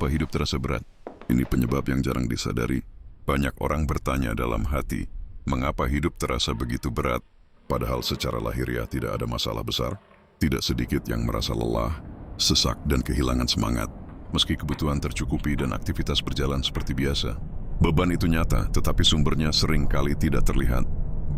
Mengapa hidup terasa berat? Ini penyebab yang jarang disadari. Banyak orang bertanya dalam hati, mengapa hidup terasa begitu berat? Padahal secara lahiriah tidak ada masalah besar. Tidak sedikit yang merasa lelah, sesak dan kehilangan semangat. Meski kebutuhan tercukupi dan aktivitas berjalan seperti biasa. Beban itu nyata, tetapi sumbernya sering kali tidak terlihat.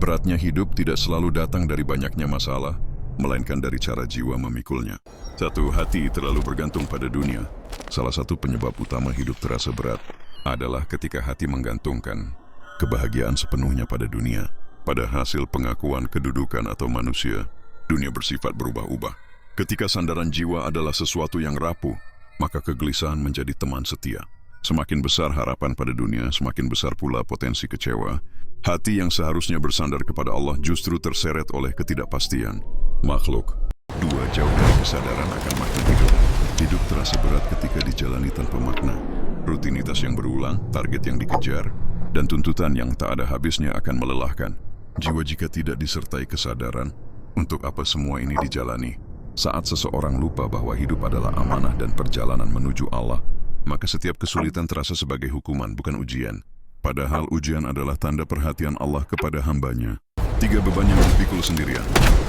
Beratnya hidup tidak selalu datang dari banyaknya masalah, melainkan dari cara jiwa memikulnya. Satu, hati terlalu bergantung pada dunia. Salah satu penyebab utama hidup terasa berat adalah ketika hati menggantungkan kebahagiaan sepenuhnya pada dunia. Pada hasil pengakuan kedudukan atau manusia, dunia bersifat berubah-ubah. Ketika sandaran jiwa adalah sesuatu yang rapuh, maka kegelisahan menjadi teman setia. Semakin besar harapan pada dunia, semakin besar pula potensi kecewa. Hati yang seharusnya bersandar kepada Allah justru terseret oleh ketidakpastian. Makhluk dua, jauh dari kesadaran akan makna hidup. Hidup terasa berat ketika dijalani tanpa makna. Rutinitas yang berulang, target yang dikejar, dan tuntutan yang tak ada habisnya akan melelahkan. Jiwa jika tidak disertai kesadaran, untuk apa semua ini dijalani? Saat seseorang lupa bahwa hidup adalah amanah dan perjalanan menuju Allah, maka setiap kesulitan terasa sebagai hukuman, bukan ujian. Padahal ujian adalah tanda perhatian Allah kepada hambanya. 3, beban yang dipikul sendirian.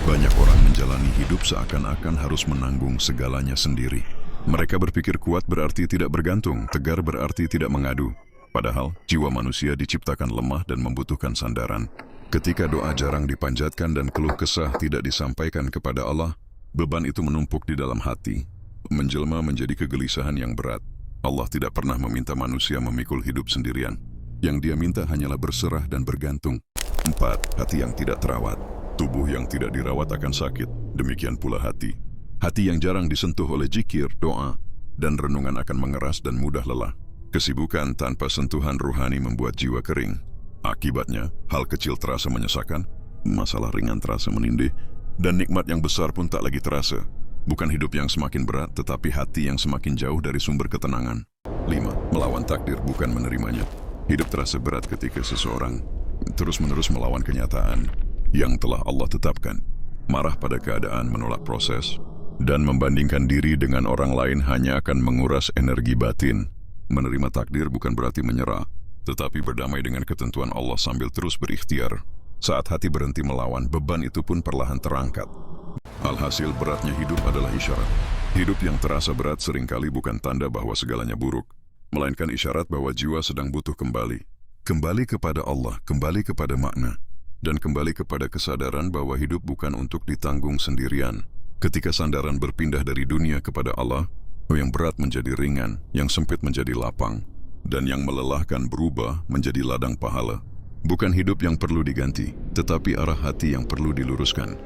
Banyak orang menjalani hidup seakan-akan harus menanggung segalanya sendiri. Mereka berpikir kuat berarti tidak bergantung, tegar berarti tidak mengadu. Padahal jiwa manusia diciptakan lemah dan membutuhkan sandaran. Ketika doa jarang dipanjatkan dan keluh kesah tidak disampaikan kepada Allah, beban itu menumpuk di dalam hati, menjelma menjadi kegelisahan yang berat. Allah tidak pernah meminta manusia memikul hidup sendirian. Yang Dia minta hanyalah berserah dan bergantung. 4, hati yang tidak terawat. Tubuh yang tidak dirawat akan sakit, demikian pula hati. Hati yang jarang disentuh oleh zikir, doa, dan renungan akan mengeras dan mudah lelah. Kesibukan tanpa sentuhan ruhani membuat jiwa kering. Akibatnya, hal kecil terasa menyesakan, masalah ringan terasa menindih, dan nikmat yang besar pun tak lagi terasa. Bukan hidup yang semakin berat, tetapi hati yang semakin jauh dari sumber ketenangan. 5, melawan takdir bukan menerimanya. Hidup terasa berat ketika seseorang terus-menerus melawan kenyataan yang telah Allah tetapkan. Marah pada keadaan, menolak proses, dan membandingkan diri dengan orang lain hanya akan menguras energi batin. Menerima takdir bukan berarti menyerah, tetapi berdamai dengan ketentuan Allah sambil terus berikhtiar. Saat hati berhenti melawan, beban itu pun perlahan terangkat. Alhasil, beratnya hidup adalah isyarat. Hidup yang terasa berat seringkali bukan tanda bahwa segalanya buruk, melainkan isyarat bahwa jiwa sedang butuh kembali. Kembali kepada Allah, kembali kepada makna, dan kembali kepada kesadaran bahwa hidup bukan untuk ditanggung sendirian. Ketika sandaran berpindah dari dunia kepada Allah, yang berat menjadi ringan, yang sempit menjadi lapang, dan yang melelahkan berubah menjadi ladang pahala. Bukan hidup yang perlu diganti, tetapi arah hati yang perlu diluruskan.